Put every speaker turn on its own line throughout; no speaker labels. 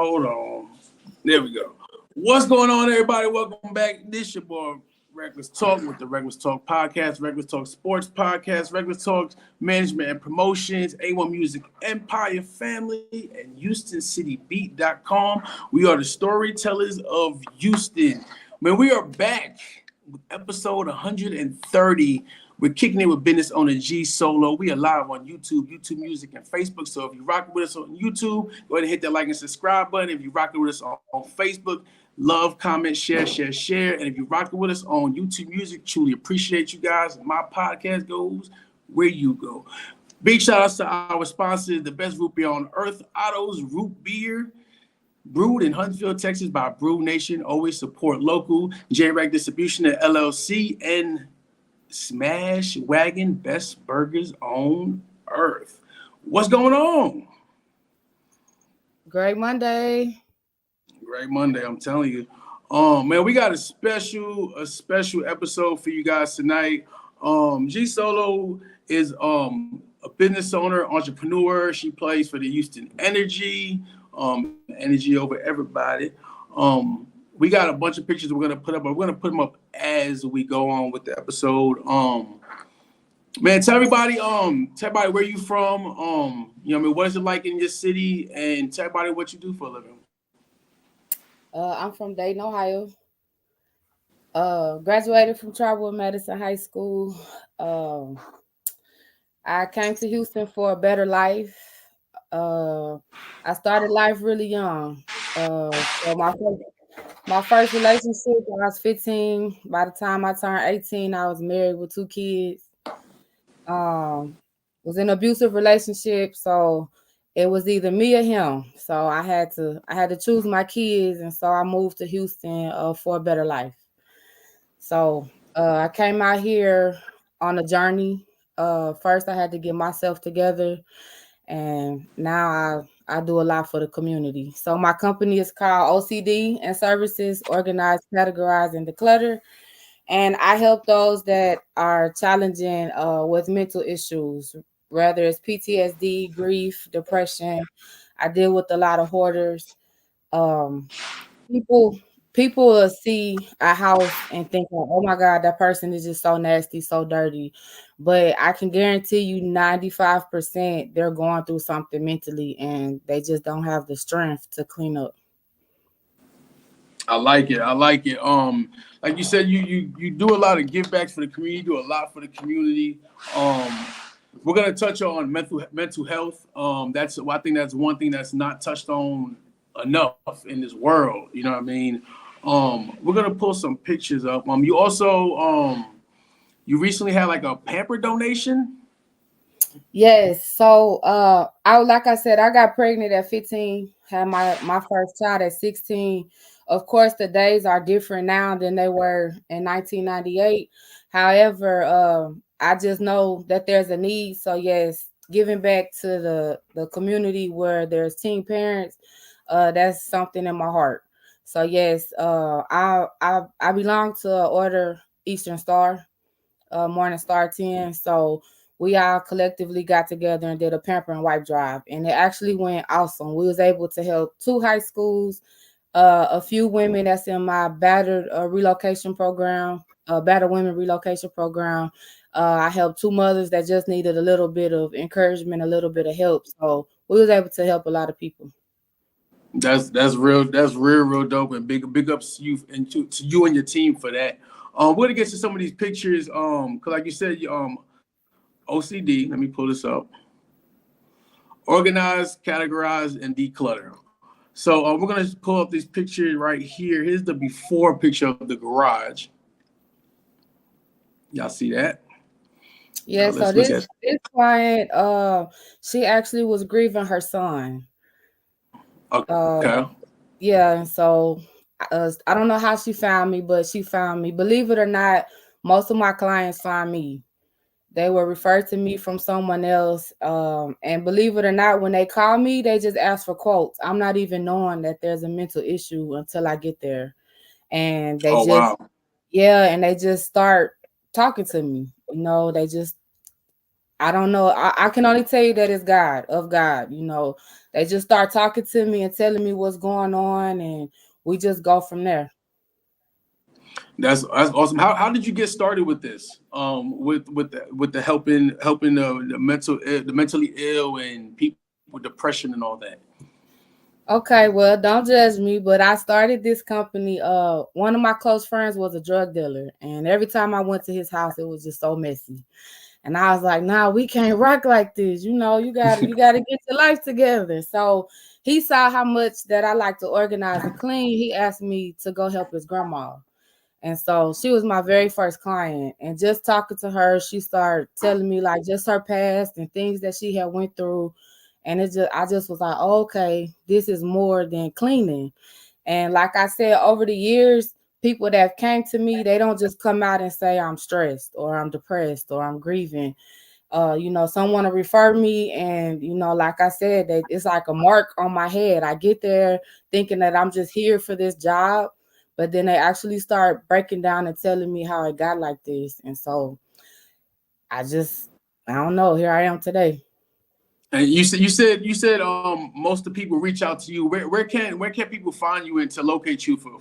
Hold on. There we go. What's going on, everybody? Welcome back. This your boy Reckless Talk with the Reckless Talk Podcast, Reckless Talk Sports Podcast, Reckless Talk Management and Promotions, A1 Music Empire Family, and HoustonCityBeat.com. We are the storytellers of Houston. Man, we are back with episode 130. We're kicking it with business owner G Solo. We are live on YouTube, YouTube Music, and Facebook. So if you're rocking with us on YouTube, go ahead and hit that like and subscribe button. If you're rocking with us on Facebook, love, comment, share. And if you're rocking with us on YouTube Music, truly appreciate you guys. My podcast goes where you go. Big shout outs to our sponsors, the best root beer on earth, Otto's Root Beer. Brewed in Huntsville, Texas by Brew Nation. Always support local. J-Rack Distribution at LLC and Smash Wagon, best burgers on earth. What's going on?
Great Monday.
Great Monday, I'm telling you. Man, we got a special episode for you guys tonight. G Solo is a business owner, entrepreneur. She plays for the Houston Energy. Energy over everybody. We got a bunch of pictures we're gonna put up, but we're gonna put them up as we go on with the episode. Man, tell everybody where you from. You know what I mean, what is it like in your city, and tell everybody what you do for a living.
I'm from Dayton, Ohio. Graduated from Tribal Medicine High School. I came to Houston for a better life. I started life really young. So my first relationship, I was 15. By the time I turned 18, I was married with 2 kids. Was in an abusive relationship, so it was either me or him. So I had to choose my kids, and so I moved to Houston for a better life. So I came out here on a journey. First, I had to get myself together. And now I do a lot for the community. So my company is called OCD&SERVICES, Organize, Categorize, and Declutter. And I help those that are challenging with mental issues, whether it's PTSD, grief, depression. I deal with a lot of hoarders. People will see a house and think, oh my God, that person is just so nasty, so dirty. But I can guarantee you 95% they're going through something mentally and they just don't have the strength to clean up.
I like it. Like you said, you do a lot of give backs for the community, you do a lot for the community. We're gonna touch on mental health. I think that's one thing that's not touched on enough in this world. You know what I mean? We're gonna pull some pictures up. You also you recently had like a pamper donation.
Yes. So like I said, I got pregnant at 15, had my first child at 16. Of course, the days are different now than they were in 1998. However, I just know that there's a need. So yes, giving back to the community where there's teen parents, that's something in my heart. So yes, I belong to Order Eastern Star, Morning Star 10. So we all collectively got together and did a pamper and wipe drive, and it actually went awesome. We was able to help 2 high schools, a few women that's in my battered relocation program, battered women relocation program. I helped 2 mothers that just needed a little bit of encouragement, a little bit of help. So we was able to help a lot of people.
That's real dope, and big ups to you and to you and your team for that. We're gonna get to some of these pictures. Cause like you said, OCD. Let me pull this up. Organize, categorize, and declutter. So we're gonna pull up this picture right here. Here's the before picture of the garage. Y'all see that?
Yeah. So this client, she actually was grieving her son.
Okay.
Yeah, and so I don't know how she found me, but she found me. Believe it or not, most of my clients find me. They were referred to me from someone else. And believe it or not, when they call me, they just ask for quotes. I'm not even knowing that there's a mental issue until I get there. And they and they just start talking to me. You know, they just I don't know. I can only tell you that it's God, of God. They just start talking to me and telling me what's going on, and we just go from there.
That's awesome. How did you get started with this? With the helping the mentally ill and people with depression and all that.
Okay, well, don't judge me, but I started this company. One of my close friends was a drug dealer, and every time I went to his house, it was just so messy. And I was like, "Nah, we can't rock like this. You gotta get your life together." So he saw how much that I like to organize and clean. He asked me to go help his grandma. And so she was my very first client. And just talking to her, she started telling me like just her past and things that she had went through. And I just was like, oh, okay, this is more than cleaning. And like I said, over the years, people that came to me, they don't just come out and say I'm stressed or I'm depressed or I'm grieving. Someone to refer me, and like I said, that it's like a mark on my head. I get there thinking that I'm just here for this job, but then they actually start breaking down and telling me how it got like this. And so I don't know, here I am today.
And you said most of the people reach out to you. Where can people find you and to locate you for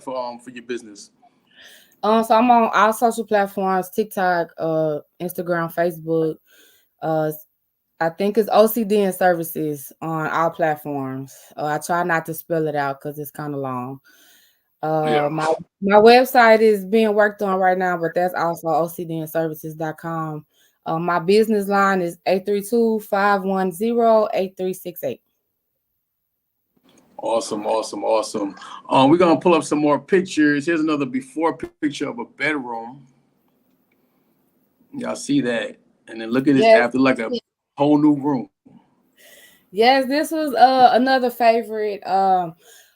your business?
So I'm on all social platforms: TikTok, Instagram, Facebook. uh I think it's OCD&SERVICES on all platforms. I try not to spell it out because it's kind of long.
Yeah.
My website is being worked on right now, but that's also ocdandservices.com. My business line is 832-510-8368.
Awesome, awesome, awesome. We're gonna pull up some more pictures. Here's another before picture of a bedroom. Y'all see that? And then look at this
Yes.
after, like a whole new room.
Yes, this was another favorite. A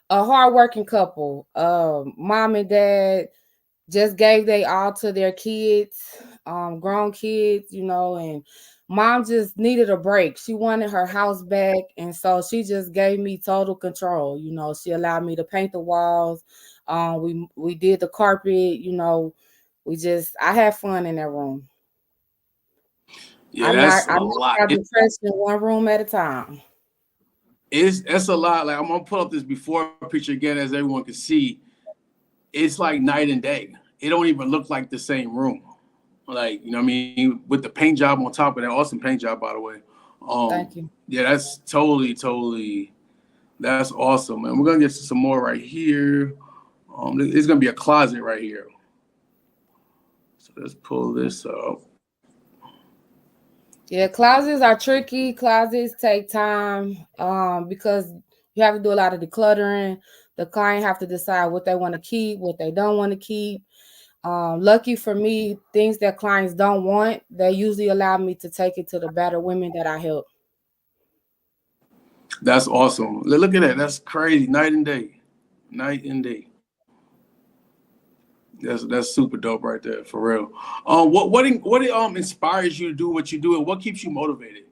hardworking couple. Mom and dad just gave they all to their kids, grown kids, and mom just needed a break. She wanted her house back, and so she just gave me total control. She allowed me to paint the walls. We did the carpet. I had fun in that room.
Yeah, that's a
I
lot.
knocked out depression one room at a time.
It's a lot. Like I'm gonna pull up this before picture again, as everyone can see. It's like night and day. It don't even look like the same room. Like, you know what I mean? With the paint job on top of that, awesome paint job, by the way.
Thank you.
Yeah, that's totally, that's awesome. And we're gonna get to some more right here. It's gonna be a closet right here. So let's pull this up.
Yeah, closets are tricky. Closets take time because you have to do a lot of decluttering. The client have to decide what they want to keep, what they don't want to keep. Lucky for me, things that clients don't want, they usually allow me to take it to the battered women that I help.
That's awesome. Look at that. That's crazy. Night and day. Night and day. That's super dope right there, for real. What inspires you to do what you do, and what keeps you motivated?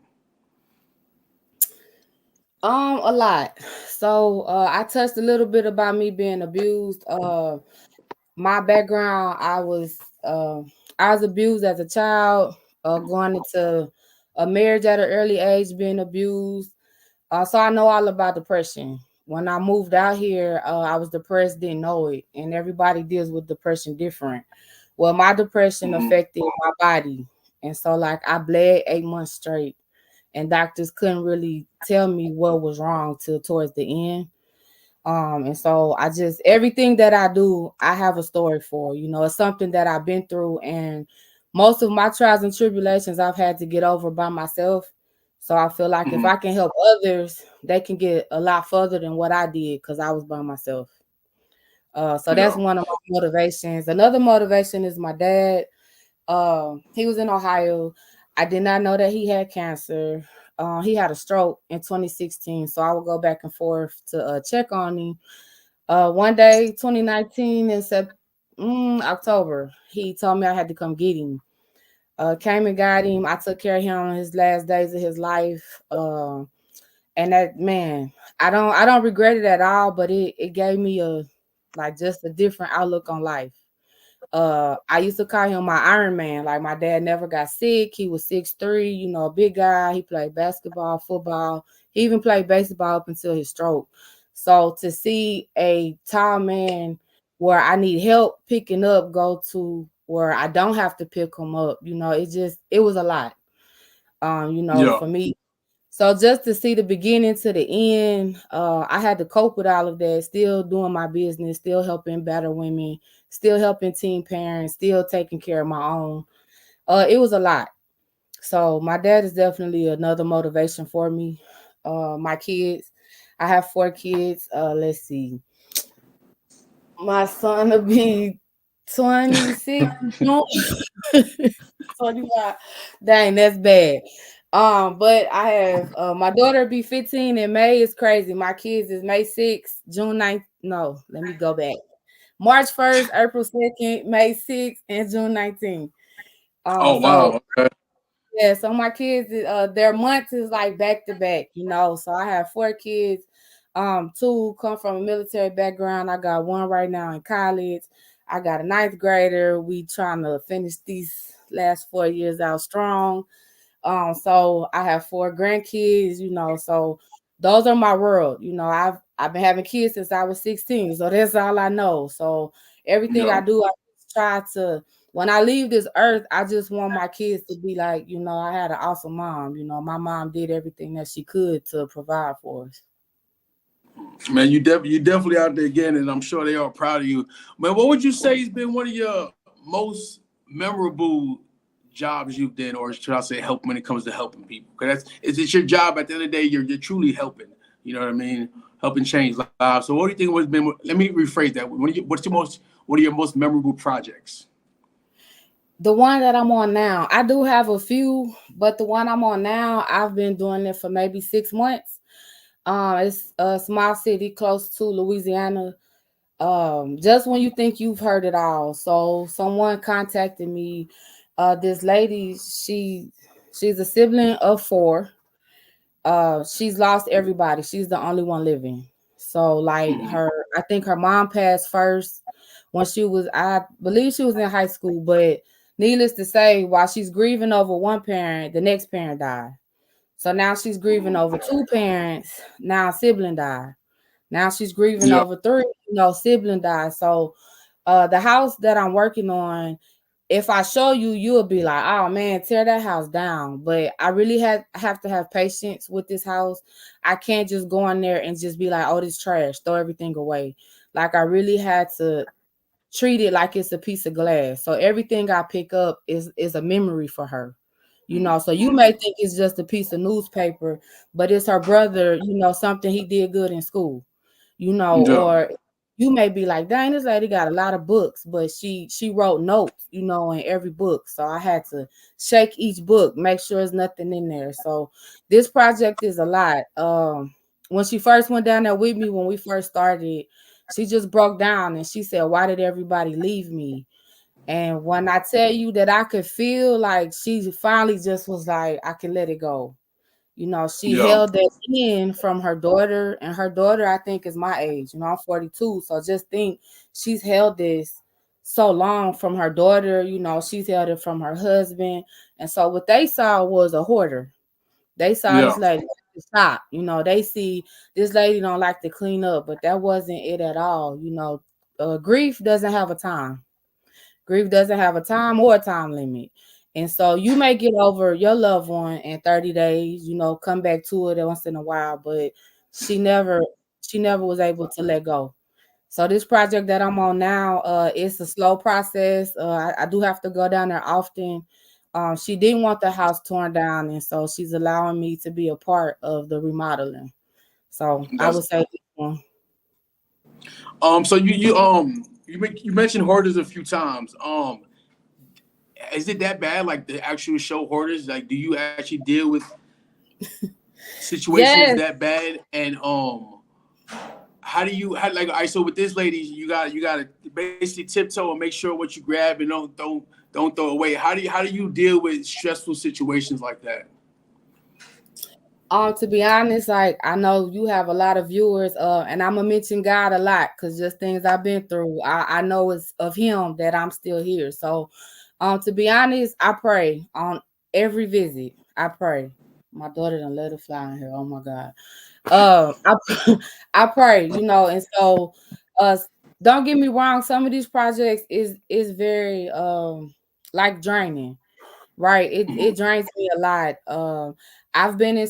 A lot. So I touched a little bit about me being abused. My background, I was abused as a child, going into a marriage at an early age, being abused. So I know all about depression. When I moved out here, I was depressed, didn't know it, and everybody deals with depression different. Well, my depression
Mhm.
affected my body, and so like I bled 8 months straight, and doctors couldn't really tell me what was wrong till towards the end. And so I just everything that I do, I have a story for. It's something that I've been through, and most of my trials and tribulations I've had to get over by myself. So I feel like if
Mhm.
I can help others, they can get a lot further than what I did because I was by myself. So that's
Yeah.
one of my motivations. Another motivation is my dad. He was in Ohio. I did not know that he had cancer. He had a stroke in 2016, so I would go back and forth to check on him. One day, 2019 in October, he told me I had to come get him. Came and got him. I took care of him in his last days of his life. And that man, I don't regret it at all, but it gave me a like just a different outlook on life. I used to call him my Iron Man. Like my dad never got sick. He was 6'3", a big guy. He played basketball, football. He even played baseball up until his stroke. So to see a tall man where I need help picking up, go to where I don't have to pick him up, it was a lot.
Yeah.
For me. So just to see the beginning to the end, I had to cope with all of that, still doing my business, still helping better women, still helping teen parents, still taking care of my own. It was a lot. So my dad is definitely another motivation for me. My kids, I have 4 kids. Let's see. My son will be 26. 25. Dang, that's bad. But I have my daughter be 15 in May. It's crazy. My kids is May 6th, June 9th. No, let me go back. March 1st, April 2nd, May 6th, and June 19th.
Oh
So
wow. Okay.
yeah, so my kids, their months is like back to back. So I have 4 kids. 2 come from a military background. I got one right now in college. I got a 9th grader. We trying to finish these last 4 years out strong. So I have 4 grandkids. So those are my world. I've been having kids since I was 16, so that's all I know. So everything I
Yeah.
do, I try to. When I leave this earth, I just want my kids to be like, I had an awesome mom. My mom did everything that she could to provide for us.
Man, you definitely out there again, and I'm sure they are proud of you. Man, what would you say has been one of your most memorable jobs you've done, or should I say help when it comes to helping people? Because it's your job at the end of the day. You're truly helping. You know what I mean? Helping change lives. So what do you think was been? Let me rephrase that. What are your most memorable projects?
The one that I'm on now, I do have a few, but the one I'm on now, I've been doing it for maybe 6 months. It's a small city close to Louisiana. Just when you think you've heard it all. So someone contacted me. This lady, she's a sibling of 4. She's lost everybody. She's the only one living. So like
Mhm.
I think her mom passed first when I believe she was in high school, but needless to say, while she's grieving over one parent, the next parent died. So now she's grieving over 2 parents. Now a sibling died. Now she's grieving
Yeah.
over 3, sibling died. So the house that I'm working on, if I show you, you'll be like, oh man, tear that house down. But I really have to have patience with this house. I can't just go in there and just be like, oh, this trash, throw everything away. Like I really had to treat it like it's a piece of glass. So everything I pick up is a memory for her. So you may think it's just a piece of newspaper, but it's her brother, something he did good in school,
Yeah.
or you may be like, dang, this lady got a lot of books, but she wrote notes, in every book. So I had to shake each book, make sure there's nothing in there. So this project is a lot. When she first went down there with me, when we first started, she just broke down and she said, why did everybody leave me? And when I tell you that I could feel like she finally just was like, I can let it go. She
Yeah.
held that in from her daughter, and her daughter, I think, is my age. I'm 42. So just think she's held this so long from her daughter, she's held it from her husband. And so what they saw was a hoarder. They saw
Yeah.
this lady at the shop, they see this lady don't like to clean up, but that wasn't it at all. Grief doesn't have a time. Grief doesn't have a time or a time limit. And so you may get over your loved one in 30 days, come back to it once in a while, but she never was able to let go. So this project that I'm on now, it's a slow process. I do have to go down there often. She didn't want the house torn down, and so she's allowing me to be a part of the remodeling. So I
That's
would say this one.
so you mentioned hoarders a few times. Is it that bad? Like the actual show hoarders? Like, do you actually deal with situations
Yes.
that bad? And like, all right, so with this lady, you got to basically tiptoe and make sure what you grab and don't throw away. How do you deal with stressful situations like that?
To be honest, like I know you have a lot of viewers, and I'm gonna mention God a lot because just things I've been through. I know it's of Him that I'm still here. So, to be honest, I pray on every visit. I pray. My daughter done let it fly in here. Oh my God. I I pray, and so, uh, don't get me wrong. Some of these projects is very like draining. Right. It drains me a lot. I've been in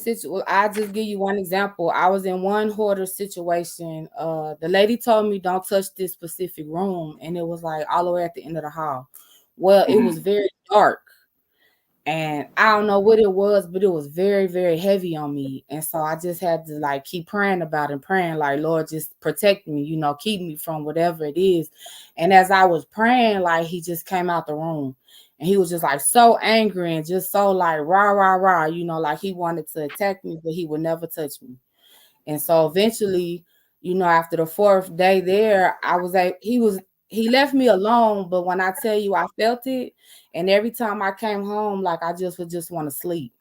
I'll just give you one example. I was in one hoarder situation. The lady told me don't touch this specific room, and it was like all the way at the end of the hall. Well, it was very dark, and I don't know what it was, but it was very, very heavy on me. And so I just had to like keep praying about it and praying, like, Lord, just protect me, keep me from whatever it is. And as I was praying, like he just came out the room and he was just like so angry and just so like rah, rah, rah, like he wanted to attack me, but he would never touch me. And so eventually, after the fourth day there, he left me alone. But when I tell you I felt it, and every time I came home, like I just would just want to sleep.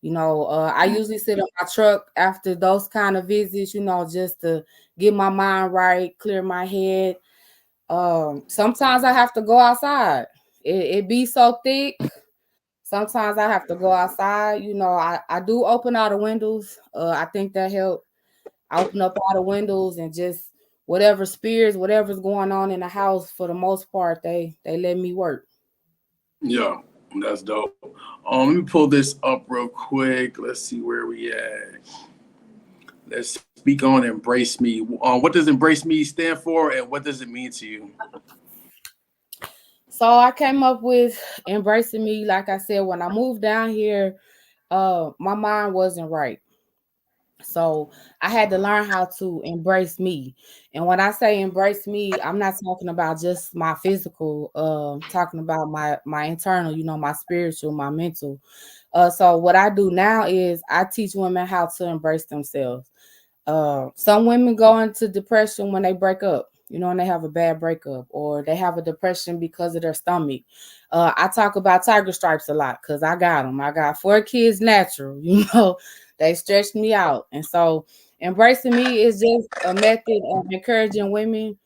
I usually sit in my truck after those kind of visits, just to get my mind right, clear my head. Sometimes I have to go outside. It be so thick. Sometimes I have to go outside. I do open all the windows. I think that helps. I open up all the windows and just whatever's going on in the house, for the most part, they let me work.
Yeah, that's dope. Let me pull this up real quick. Let's see where we at. Let's speak on embrace me. What does embrace me stand for, and what does it mean to you?
So I came up with embracing me. Like I said, when I moved down here, my mind wasn't right. So I had to learn how to embrace me. And when I say embrace me, I'm not talking about just my physical, talking about my internal, my spiritual, my mental. So what I do now is I teach women how to embrace themselves. Some women go into depression when they break up, and they have a bad breakup, or they have a depression because of their stomach. I talk about tiger stripes a lot because I got them. I got 4 kids natural, they stretched me out. And so embracing me is just a method of encouraging women,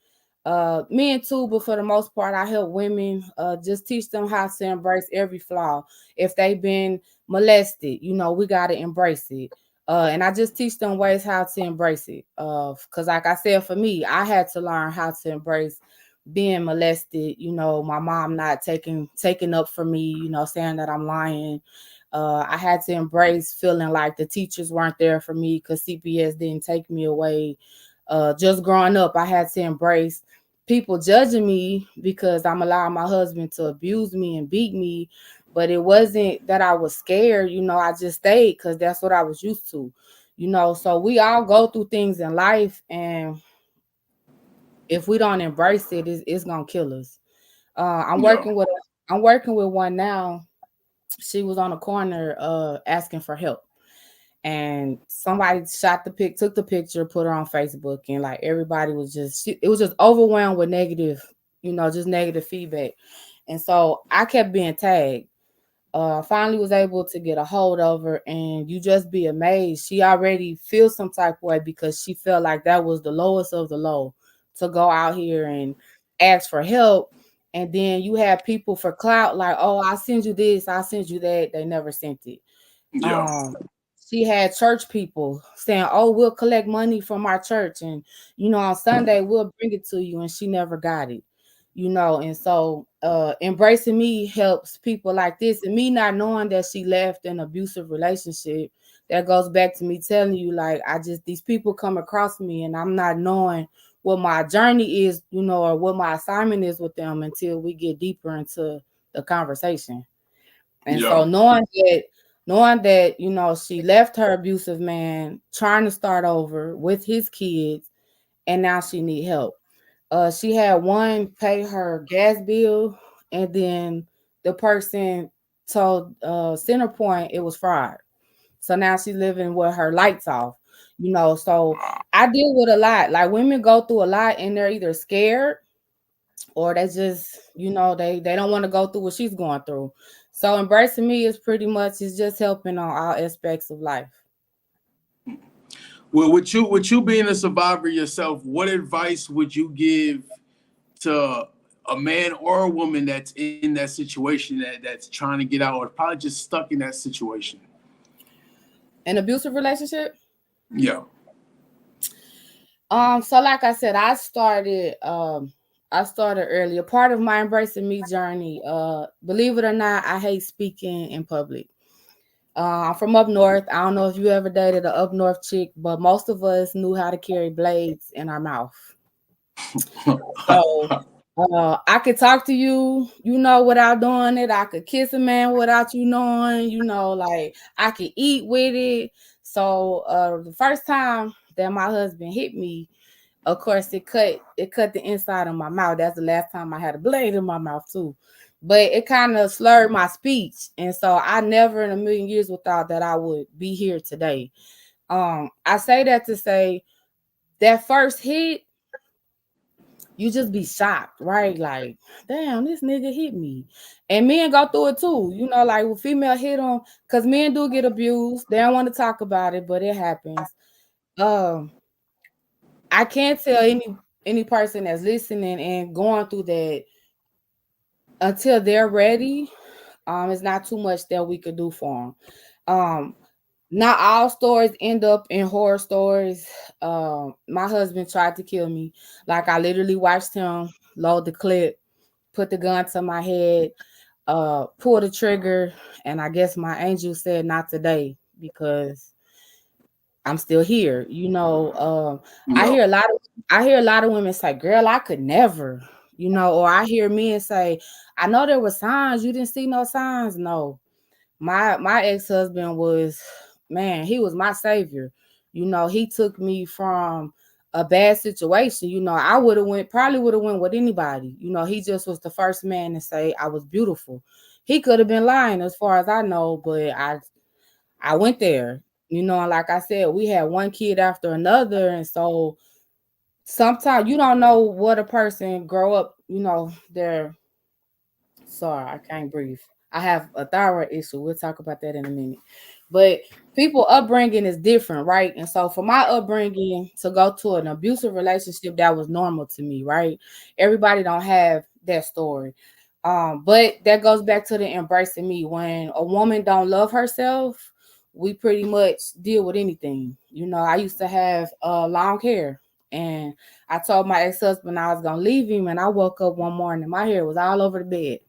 men too, but for the most part, I help women just teach them how to embrace every flaw. If they've been molested, we got to embrace it. And I just teach them ways how to embrace it. Because like I said, for me, I had to learn how to embrace being molested, my mom not taking up for me, saying that I'm lying. I had to embrace feeling like the teachers weren't there for me because CPS didn't take me away. Just growing up, I had to embrace people judging me because I'm allowing my husband to abuse me and beat me. But it wasn't that I was scared, I just stayed because that's what I was used to, So we all go through things in life, and if we don't embrace it, it's gonna kill us. Uh, I'm
Yeah.
working with I'm working with one now. She was on the corner asking for help, and somebody took the picture, put her on Facebook, and like everybody was it was just overwhelmed with negative, just negative feedback. And so I kept being tagged. Finally was able to get a hold of her, and you just be amazed. She already feels some type of way because she felt like that was the lowest of the low, to go out here and ask for help. And then you have people for clout like, oh, I send you this, I send you that. They never sent it.
Yeah.
um she had church people saying, oh, we'll collect money from our church, and on Sunday we'll bring it to you, and she never got it. And so embracing me helps people like this, and me not knowing that she left an abusive relationship. That goes back to me telling you, like, these people come across me and I'm not knowing what my journey is, or what my assignment is with them until we get deeper into the conversation. And
Yeah.
so knowing that, she left her abusive man, trying to start over with his kids, and now she need help. She had one pay her gas bill, and then the person told Centerpoint it was fraud. So now she's living with her lights off. So I deal with a lot. Like, women go through a lot, and they're either scared or they just, they don't want to go through what she's going through. So embracing me is just helping on all aspects of life.
Well, with you being a survivor yourself, what advice would you give to a man or a woman that's in that situation that's trying to get out or probably just stuck in that situation?
An abusive relationship?
Yeah.
So like I said, I started earlier. Part of my embracing me journey, believe it or not, I hate speaking in public. I'm from up north. I don't know if you ever dated an up north chick, but most of us knew how to carry blades in our mouth. So I could talk to you, without doing it. I could kiss a man without you knowing, like I could eat with it. So the first time that my husband hit me, of course, it cut the inside of my mouth. That's the last time I had a blade in my mouth too. But it kind of slurred my speech. And so I never in a million years would thought that I would be here today. I say that to say that first hit, you just be shocked, right? Like, damn, this nigga hit me. And men go through it too. Like when female hit them, because men do get abused. They don't want to talk about it, but it happens. I can't tell any person that's listening and going through that until they're ready. It's not too much that we could do for them. Not all stories end up in horror stories. My husband tried to kill me. Like I literally watched him load the clip, put the gun to my head, pull the trigger, and I guess my angel said not today because I'm still here. I
Yeah.
hear a lot of women say, "Girl, I could never," or I hear men say, "I know there were signs. You didn't see no signs." No, my ex-husband was, man, he was my savior. He took me from a bad situation. I probably would have went with anybody. He just was the first man to say I was beautiful. He could have been lying as far as I know, but I went there. And like I said, we had one kid after another, and so sometimes you don't know what a person grow up. They're sorry, I can't breathe. I have a thyroid issue. We'll talk about that in a minute. But people upbringing is different, right? And so for my upbringing to go to an abusive relationship, that was normal to me, right? Everybody don't have that story. But that goes back to the embracing me. When a woman don't love herself, we pretty much deal with anything. I used to have long hair, and I told my ex-husband I was gonna leave him, and I woke up one morning, my hair was all over the bed.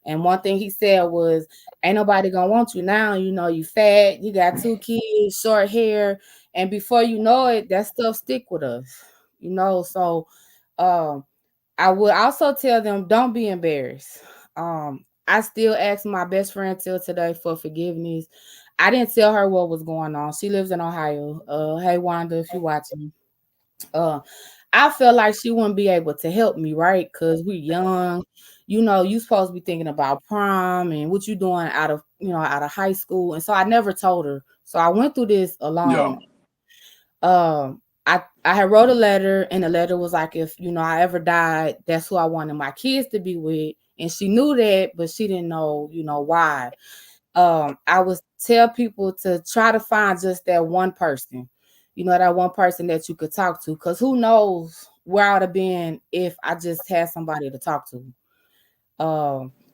And one thing he said was, ain't nobody gonna want you now. You fat, you got 2 kids, short hair, and before you know it, that stuff stick with us. So um I would also tell them, don't be embarrassed. I still ask my best friend till today for forgiveness. I didn't tell her what was going on. She lives in Ohio. Hey Wanda, if you're watching. Uh I feel like she wouldn't be able to help me, right? Because we're young. You supposed to be thinking about prom and what you doing out of high school. And so I never told her. So I went through this
Yeah.
alone. I had wrote a letter, and the letter was like, if I ever died, that's who I wanted my kids to be with. And she knew that, but she didn't know, why. I would tell people to try to find just that one person, that one person that you could talk to, because who knows where I would have been if I just had somebody to talk to.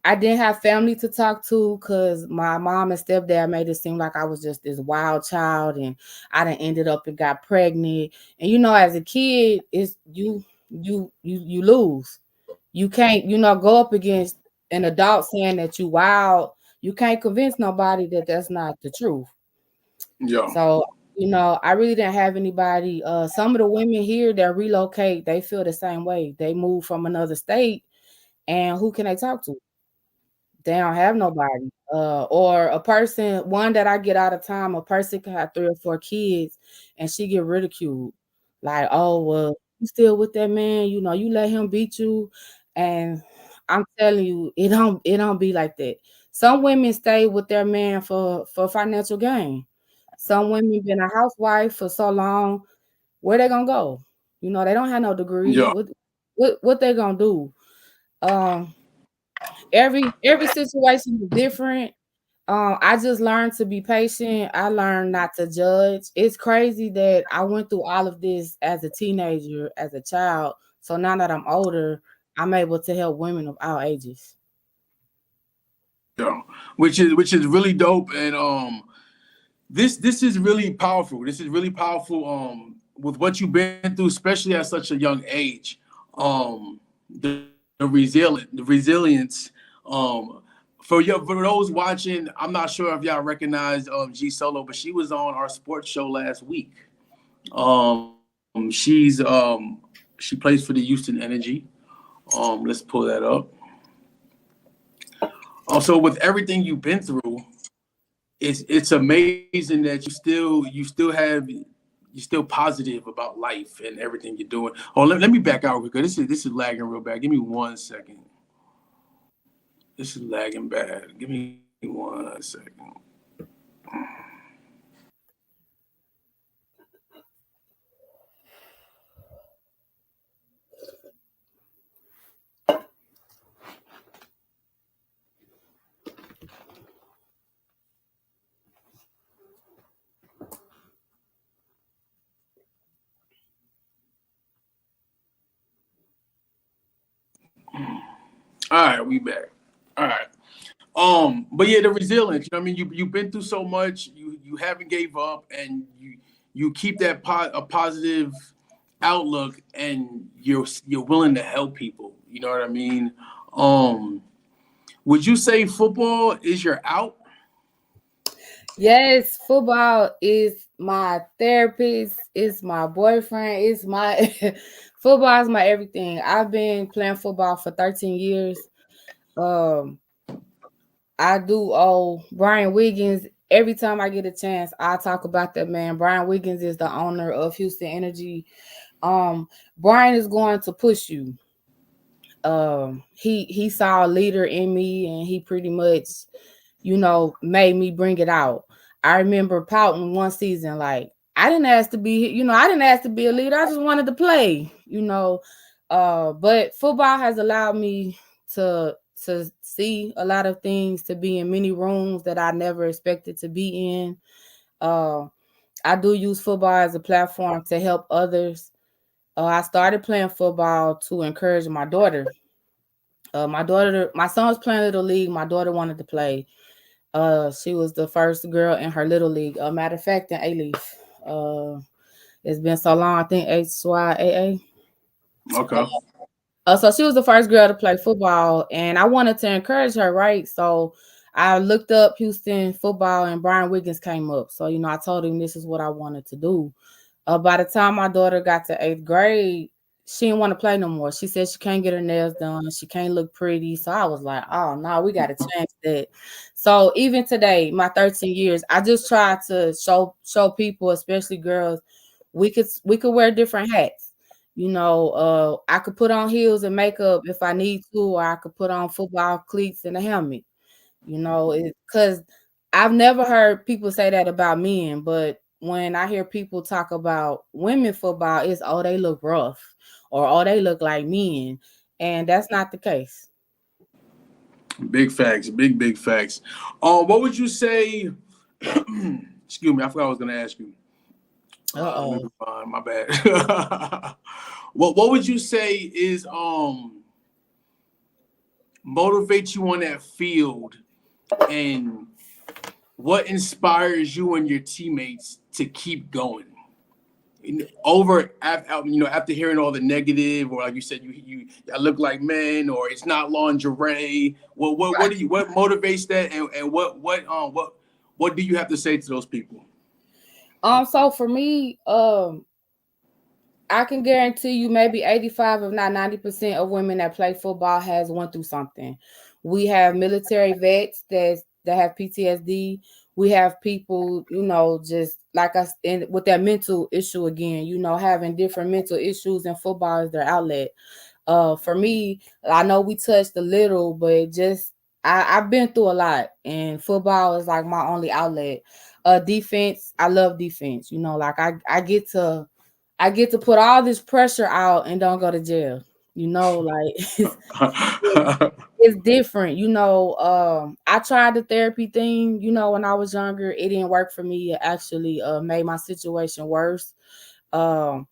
I didn't have family to talk to because my mom and stepdad made it seem like I was just this wild child, and I done ended up and got pregnant. And as a kid, it's you lose. You can't, go up against an adult saying that you wild. You can't convince nobody that that's not the truth.
Yeah.
So, I really didn't have anybody. Some of the women here that relocate, they feel the same way. They move from another state, and who can they talk to? They don't have nobody. Or a person, one that I get all the time, a person can have 3 or 4 kids and she get ridiculed. Like, oh, well, you still with that man, you let him beat you. And I'm telling you, it don't be like that. Some women stay with their man for financial gain. Some women been a housewife for so long, where they gonna go? They don't have no degree.
Yeah.
What they gonna do? Um, every situation is different. I just learned to be patient. I learned not to judge. It's crazy that I went through all of this as a teenager, as a child. So now that I'm older, I'm able to help women of all ages.
Yeah, which is really dope, and this is really powerful. This is really powerful. With what you've been through, especially at such a young age. The resilience. For those watching, I'm not sure if y'all recognize G Solo, but she was on our sports show last week. She plays for the Houston Energy. Let's pull that up. Also, with everything you've been through, it's amazing that you're still positive about life and everything you're doing. Oh, let me back out because this is lagging real bad. Give me 1 second. This is lagging bad. Give me 1 second. All right, we back. All right. But yeah, the resilience. You know what I mean? You've been through so much. You haven't gave up, and you keep that a positive outlook, and you're willing to help people. You know what I mean? Um, would you say football is your out?
Yes, football is my therapist, it's my boyfriend, it's my football is my everything. I've been playing football for 13 years. Um, I do owe Brian Wiggins every time I get a chance. I talk about that man. Brian Wiggins is the owner of Houston Energy. Brian is going to push you. He saw a leader in me, and he pretty much, made me bring it out. I remember pouting one season, like I didn't ask to be, I didn't ask to be a leader. I just wanted to play. But football has allowed me to see a lot of things, to be in many rooms that I never expected to be in. Uh, I do use football as a platform to help others. I started playing football to encourage my daughter. My son was playing little league. My daughter wanted to play. She was the first girl in her little league. Matter of fact, in A Leaf. It's been so long. I think HYAA.
Okay.
So she was the first girl to play football, and I wanted to encourage her, right? So I looked up Houston football, and Brian Wiggins came up. So I told him this is what I wanted to do. By the time my daughter got to 8th grade, she didn't want to play no more. She said she can't get her nails done. She can't look pretty. So I was like, oh, no, we got to change that. So even today, my 13 years, I just try to show people, especially girls, we could wear different hats. I could put on heels and makeup if I need to, or I could put on football cleats and a helmet. Because I've never heard people say that about men, but when I hear people talk about women football, it's they look rough, or they look like men, and that's not the case.
Big facts. Big facts. What would you say? Excuse me. I forgot I was gonna ask you. Let me find my bad. What would you say is motivates you on that field, and what inspires you and your teammates to keep going? After hearing all the negative, or like you said, I look like men, or it's not lingerie. What motivates that, and what do you have to say to those people?
So for me, I can guarantee you maybe 85, if not 90% of women that play football has went through something. We have military vets that have PTSD. We have people, just like us with that mental issue again, having different mental issues, and football is their outlet. For me, I know we touched a little, but just I've been through a lot, and football is like my only outlet. Defense, I love defense. Like I get to put all this pressure out and don't go to jail. You know, like it's different. You know, I tried the therapy thing. You know, when I was younger, it didn't work for me. It actually made my situation worse. Um,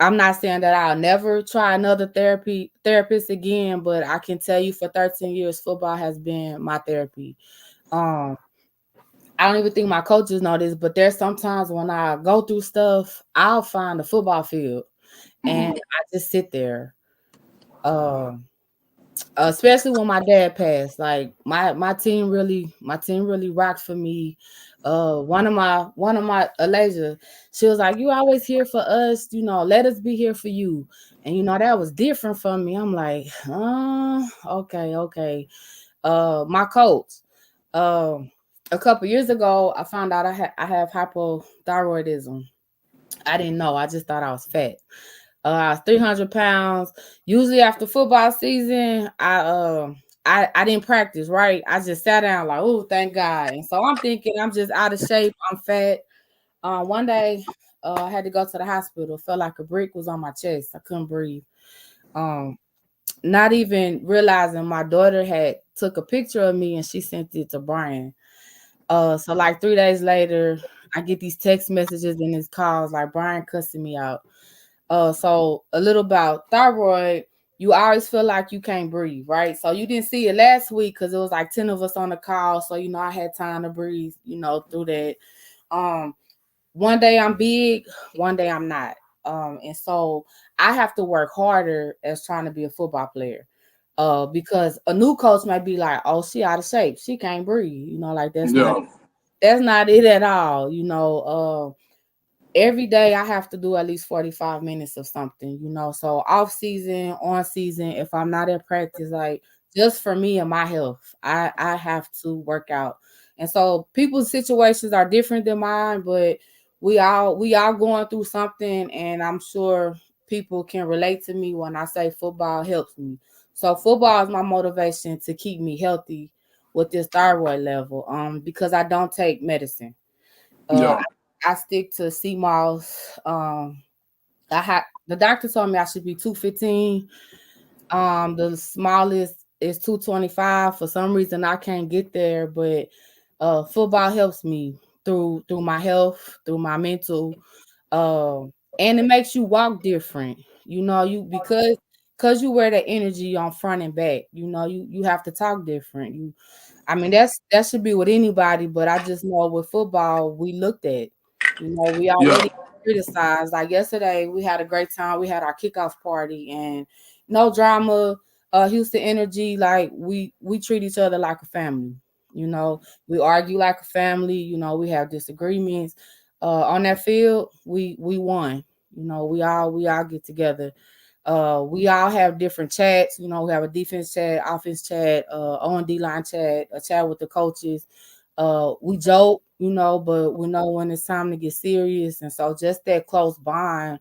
I'm not saying that I'll never try another therapist again, but I can tell you for 13 years, football has been my therapy. Um, I don't even think my coaches know this, but there's sometimes when I go through stuff, I'll find a football field and I just sit there. Um, Especially when my dad passed, like my team really rocked for me. One of my Alasia, she was like, you always here for us, you know, let us be here for you. And you know that was different from me. I'm like, okay. My coach, um a couple years ago I found out I have hypothyroidism. I didn't know, I just thought I was fat. I was 300 pounds. Usually after football season, I didn't practice, right? I just sat down like, oh, thank God. And so I'm thinking I'm just out of shape. I'm fat. One day, I had to go to the hospital. Felt like a brick was on my chest. I couldn't breathe. Um, Not even realizing my daughter had took a picture of me and she sent it to Brian. So like 3 days later, I get these text messages and these calls like Brian cussing me out. So a little about thyroid, you always feel like you can't breathe, right? So you didn't see it last week because it was like 10 of us on the call. So you know, I had time to breathe, you know, through that. Um, one day I'm big, one day I'm not. And so I have to work harder as trying to be a football player. Because a new coach might be like, oh, she out of shape, she can't breathe, you know, like that's not it at all, you know. Every day I have to do at least 45 minutes of something, you know. So off season, on season, if I'm not at practice, like just for me and my health, I have to work out. And so people's situations are different than mine, but we all going through something, and I'm sure people can relate to me when I say football helps me. So football is my motivation to keep me healthy with this thyroid level, because I don't take medicine. Uh,
Yeah.
I stick to CMOS. The doctor told me I should be 215. The smallest is 225. For some reason, I can't get there, but football helps me through my health, through my mental, and it makes you walk different. You know, you because you wear that energy on front and back. You know, you have to talk different. I mean, that should be with anybody, but I just know with football, we looked at, you know, we
Yeah.
already criticized. Like yesterday, we had a great time. We had our kickoff party and no drama. Houston Energy, like we treat each other like a family. You know, we argue like a family. You know, we have disagreements. On that field, we won. You know, we all get together. We all have different chats. You know, we have a defense chat, offense chat, on D line chat, a chat with the coaches. We joke, you know, but we know when it's time to get serious. And so just that close bond,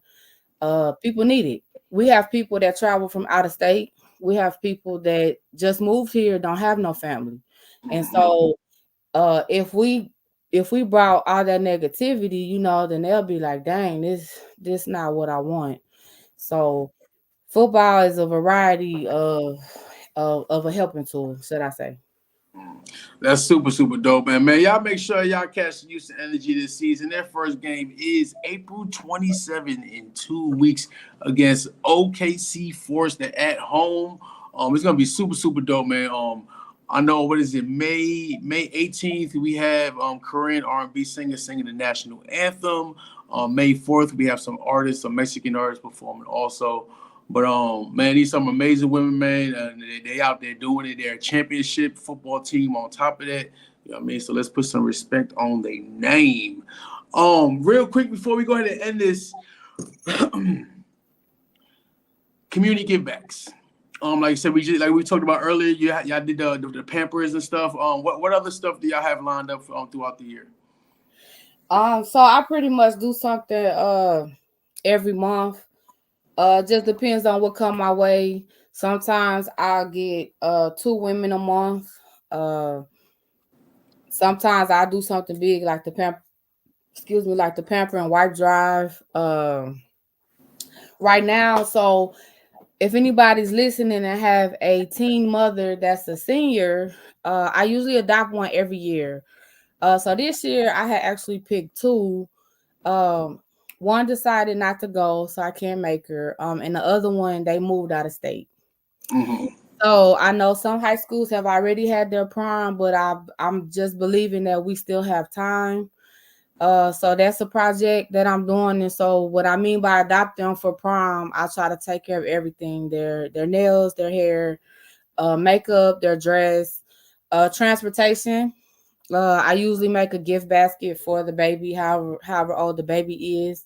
people need it. We have people that travel from out of state. We have people that just moved here, don't have no family. And so if we brought all that negativity, you know, then they'll be like, dang, this not what I want. So football is a variety of a helping tool, should I say.
That's super, super dope, man. Man, y'all make sure y'all catch the Houston Energy this season. Their first game is April 27 in 2 weeks against OKC Force at home. It's gonna be super, super dope, man. I know what is it, May 18th, we have Korean R&B singers singing the national anthem. May 4th, we have some artists, some Mexican artists performing also. But man, these some amazing women, man. They out there doing it. They're a championship football team on top of that. You know what I mean? So let's put some respect on their name. Real quick before we go ahead and end this, community givebacks. Like I said, we talked about earlier. Y'all did the Pampers and stuff. What other stuff do y'all have lined up throughout the year?
So I pretty much do something every month. Just depends on what come my way. Sometimes I'll get 2 women a month. Uh Sometimes I do something big like like the pamper and wipe drive. Right now, so if anybody's listening and have a teen mother that's a senior, I usually adopt one every year. So this year I had actually picked two. Um, one decided not to go, so I can't make her. And the other one, they moved out of state.
Mm-hmm.
So I know some high schools have already had their prom, but I'm just believing that we still have time. So that's a project that I'm doing. And so what I mean by adopt them for prom, I try to take care of everything: their nails, their hair, makeup, their dress, transportation. I usually make a gift basket for the baby, however old the baby is.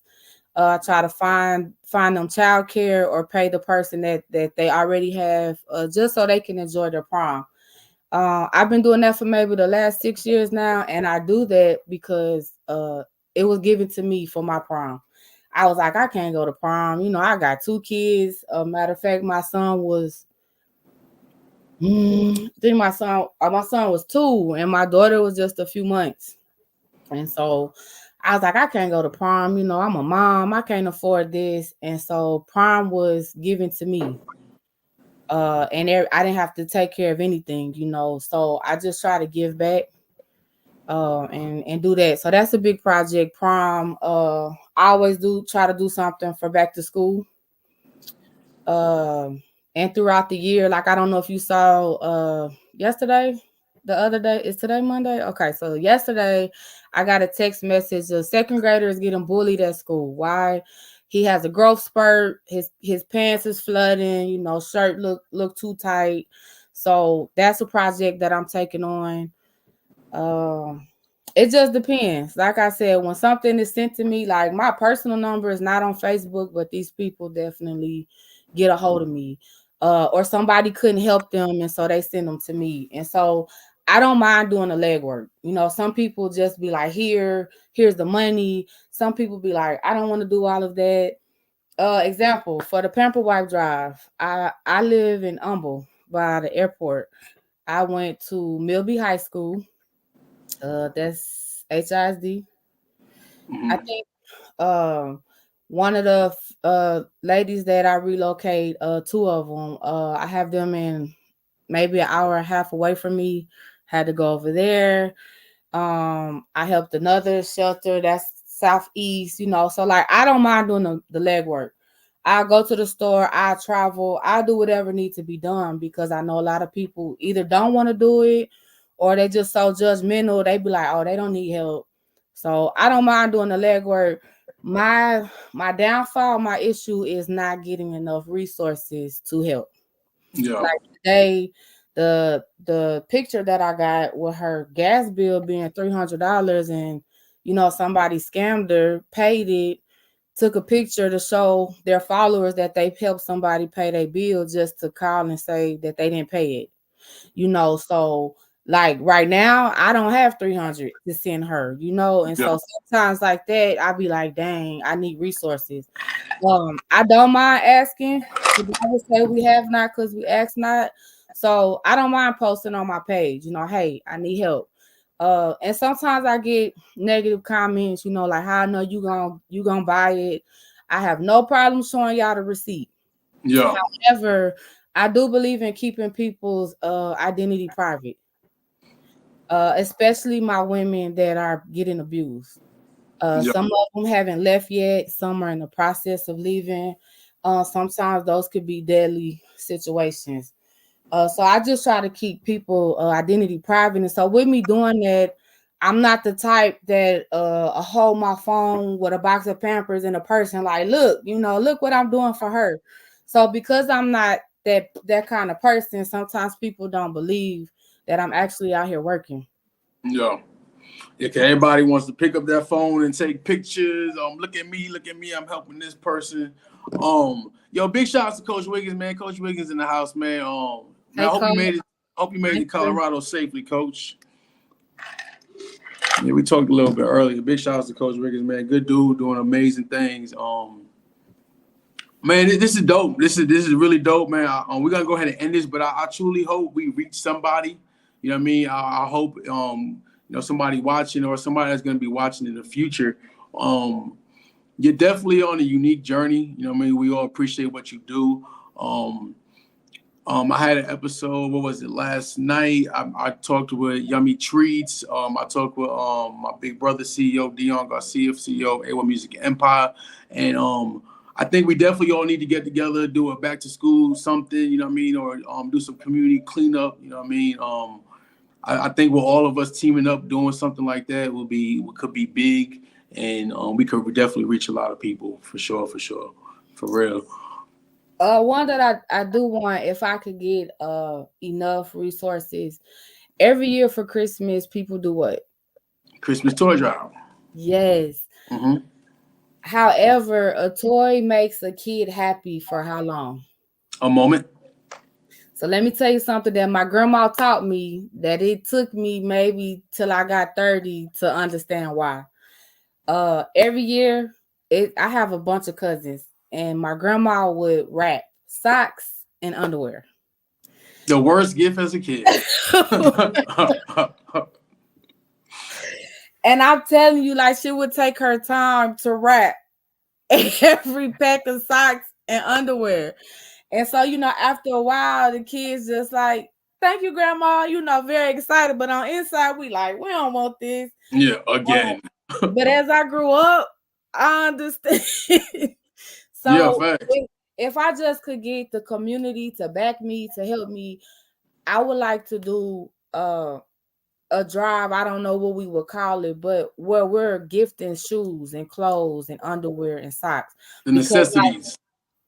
Try to find them childcare or pay the person that they already have, just so they can enjoy their prom. I've been doing that for maybe the last 6 years now, and I do that because it was given to me for my prom. I was like, I can't go to prom. You know, I got two kids. Matter of fact, my son was, I think my son was 2, and my daughter was just a few months. And so I was like, I can't go to prom. You know, I'm a mom. I can't afford this. And so prom was given to me. And I didn't have to take care of anything, you know. So I just try to give back and do that. So that's a big project, prom. I always do try to do something for back to school. And throughout the year, like I don't know if you saw yesterday, the other day, is today Monday? Okay, so yesterday I got a text message. A second grader is getting bullied at school. Why? He has a growth spurt. His pants is flooding. You know, shirt look too tight. So that's a project that I'm taking on. It just depends. Like I said, when something is sent to me, like my personal number is not on Facebook, but these people definitely get a hold of me. Or somebody couldn't help them, and so they send them to me. And so I don't mind doing the legwork. You know, some people just be like, here's the money. Some people be like, I don't want to do all of that. Example for the Pamper Wipe Drive. I live in Humble by the airport. I went to Milby High School. That's HISD. I
Mm-hmm.
think one of the ladies that I relocate, two of them, I have them in maybe an hour and a half away from me. Had to go over there. I helped another shelter that's southeast, you know. So like I don't mind doing the legwork. I go to the store, I travel, I do whatever needs to be done because I know a lot of people either don't want to do it or they just so judgmental. They be like, oh, they don't need help. So I don't mind doing the legwork. My downfall, my issue is not getting enough resources to help.
Yeah.
Like today, the picture that I got with her gas bill being $300, and you know somebody scammed her, paid it, took a picture to show their followers that they've helped somebody pay their bill just to call and say that they didn't pay it. You know, so like right now I don't have 300 to send her, you know, and
Yeah.
so sometimes like that I'll be like, dang, I need resources. I don't mind asking. The Bible say we have not because we ask not. So I don't mind posting on my page, you know, hey, I need help. And sometimes I get negative comments, you know, like how I know you gonna buy it. I have no problem showing y'all the receipt.
Yeah.
However, I do believe in keeping people's identity private, especially my women that are getting abused.
Yeah.
Some of them haven't left yet. Some are in the process of leaving. Sometimes those could be deadly situations. So I just try to keep people identity private. And so with me doing that, I'm not the type that I hold my phone with a box of Pampers and a person like, look, you know, look what I'm doing for her. So because I'm not that kind of person, sometimes people don't believe that I'm actually out here working.
Yeah. Okay, everybody wants to pick up their phone and take pictures. Look at me, I'm helping this person. Yo, big shout out to Coach Wiggins, man. Coach Wiggins in the house, man. Man,
Hey,
I hope you
Cole.
made it. Hope you made it to
Thank you.
Colorado safely, Coach. Yeah, we talked a little bit earlier. Big shout out to Coach Wiggins, man. Good dude, doing amazing things. Man, this is dope. This is really dope, man. We're gonna go ahead and end this, but I truly hope we reach somebody. You know what I mean? I hope you know, somebody watching or somebody that's gonna be watching in the future. You're definitely on a unique journey. You know what I mean? We all appreciate what you do. I had an episode. What was it last night? I talked with Yummy Treats. I talked with my big brother CEO Dion Garcia, CEO of A1 Music Empire, and I think we definitely all need to get together, do a back to school something, you know what I mean, or do some community cleanup, you know what I mean. I think with all of us teaming up doing something like that could be big, and we could definitely reach a lot of people for sure, for real.
One that I do want, if I could get enough resources, every year for Christmas, people do what?
Christmas toy drive.
Yes.
Mm-hmm.
However, a toy makes a kid happy for how long?
A moment.
So let me tell you something that my grandma taught me that it took me maybe till I got 30 to understand why. Every year, I have a bunch of cousins, and my grandma would wrap socks and underwear.
The worst gift as a kid.
And I'm telling you, like, she would take her time to wrap every pack of socks and underwear. And so, after a while, the kids just like, thank you, grandma, very excited. But on inside, we like, we don't want this.
Yeah, again.
But as I grew up, I understand. So
yeah,
if I just could get the community to back me, to help me, I would like to do a drive. I don't know what we would call it, but where we're gifting shoes and clothes and underwear and socks.
The necessities.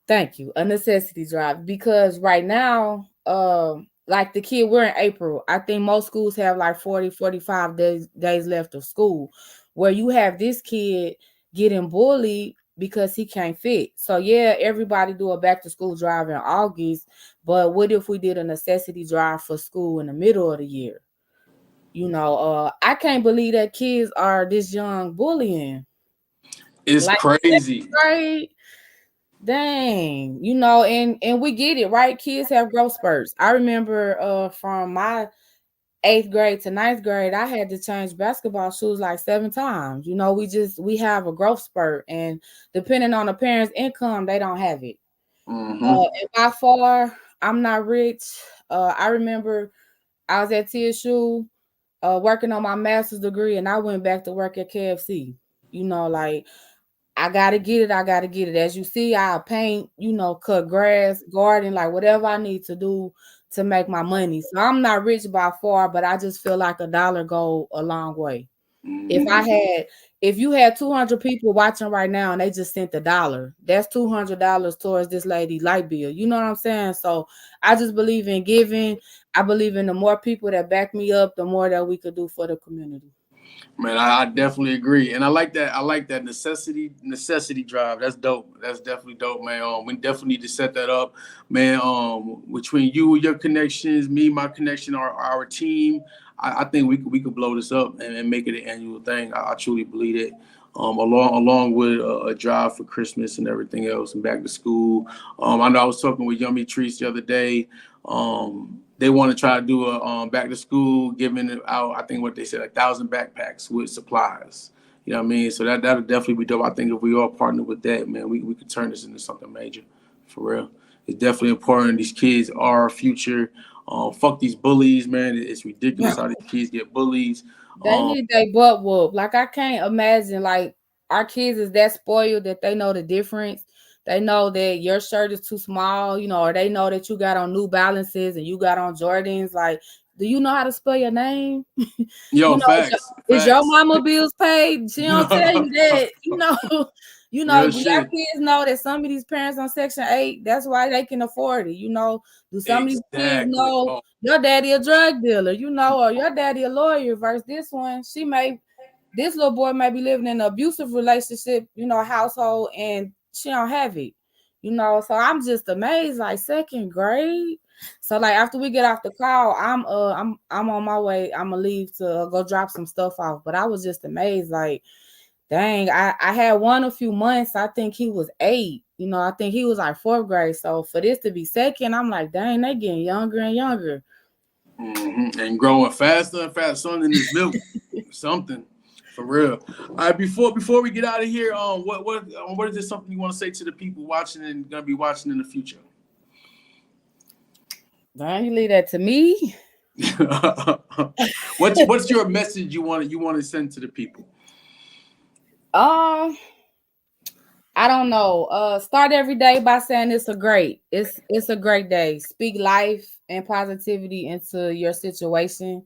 Thank you. A necessity drive. Because right now, like the kid, we're in April. I think most schools have like 40, 45 days left of school, where you have this kid getting bullied because he can't fit. So yeah, everybody do a back to school drive in August, but what if we did a necessity drive for school in the middle of the year? I can't believe that kids are this young bullying.
It's
like
crazy.
Right? Dang, and we get it, right? Kids have growth spurts. I remember from my 8th grade to 9th grade, I had to change basketball shoes like 7 times. We have a growth spurt, and depending on the parents' income, they don't have it.
Mm-hmm.
And by far, I'm not rich. I remember I was at TSU working on my master's degree, and I went back to work at KFC. Like, I gotta get it. I gotta get it. As you see, I paint, cut grass, garden, like whatever I need to do to make my money. So I'm not rich by far, but I just feel like $1 go a long way.
Mm-hmm.
If you had 200 people watching right now and they just sent $1, that's $200 towards this lady light bill. You know what I'm saying? So I just believe in giving. I believe in the more people that back me up, the more that we could do for the community.
Man, I definitely agree, and I like that. I like that necessity drive. That's dope. That's definitely dope, man. We definitely need to set that up, man. Between you and your connections, me, my connection, our team, I think we could blow this up and make it an annual thing. I truly believe it. Along with a drive for Christmas and everything else, and back to school. I know I was talking with Yummy Treats the other day. They want to try to do a back to school, giving out, I think what they said, 1,000 backpacks with supplies. You know what I mean? So that'll definitely be dope. I think if we all partner with that, man, we could turn this into something major, for real. It's definitely important. These kids are our future. Fuck these bullies, man. It's ridiculous how these kids get bullies.
They need their butt whooped. Like, I can't imagine, like, our kids is that spoiled that they know the difference. They know that your shirt is too small, or they know that you got on New Balances and you got on Jordans. Like, do you know how to spell your name?
Yo, facts.
Is your mama bills paid? She don't tell you that. Your kids know that some of these parents on Section 8, that's why they can afford it. Do some of these kids know your daddy a drug dealer, or your daddy a lawyer versus this one? This little boy may be living in an abusive relationship, household, and she don't have it. So I'm just amazed, like 2nd grade. So like after we get off the call, I'm on my way. I'm gonna leave to go drop some stuff off. But I was just amazed, like, dang, I had one a few months. I think he was 8. I think he was like 4th grade. So for this to be 2nd, I'm like, dang, they getting younger and younger.
Mm-hmm. And growing faster and faster. Something in this milk. Something. For real. All right, before we get out of here, what is this something you want to say to the people watching and gonna be watching in the future?
Don't you leave that to me?
What's your message you want to send to the people?
Um, I don't know. Start every day by saying it's a great day. Speak life and positivity into your situation.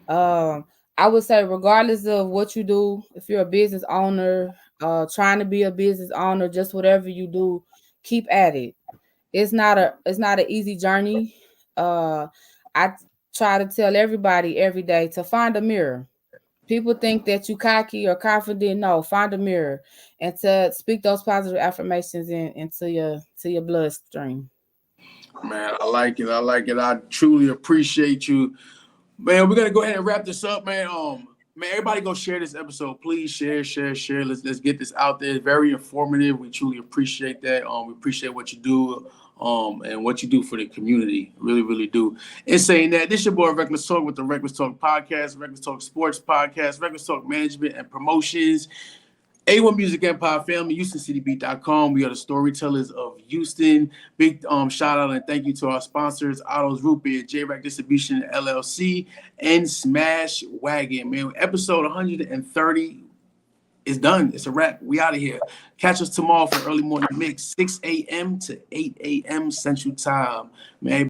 Um, I would say regardless of what you do, if you're a business owner, trying to be a business owner, just whatever you do, keep at it. It's not an easy journey. I try to tell everybody every day to find a mirror. People think that you cocky or confident. No, find a mirror and to speak those positive affirmations into your bloodstream.
Man, I like it. I like it. I truly appreciate you. Man, we're gonna go ahead and wrap this up, man. Man, everybody go share this episode. Please share. Let's get this out there. It's very informative. We truly appreciate that. We appreciate what you do, and what you do for the community. Really, really do. In saying that, this is your boy Reckless Talk with the Reckless Talk Podcast, Reckless Talk Sports Podcast, Reckless Talk Management and Promotions. A1 Music Empire family, HoustonCityBeat.com. We are the storytellers of Houston. Big shout out and thank you to our sponsors, Otto's Root Beer, J-Rack Distribution LLC, and Smash Wagon. Man, episode 130 is done. It's a wrap. We out of here. Catch us tomorrow for early morning mix, 6 a.m. to 8 a.m. Central Time. Man.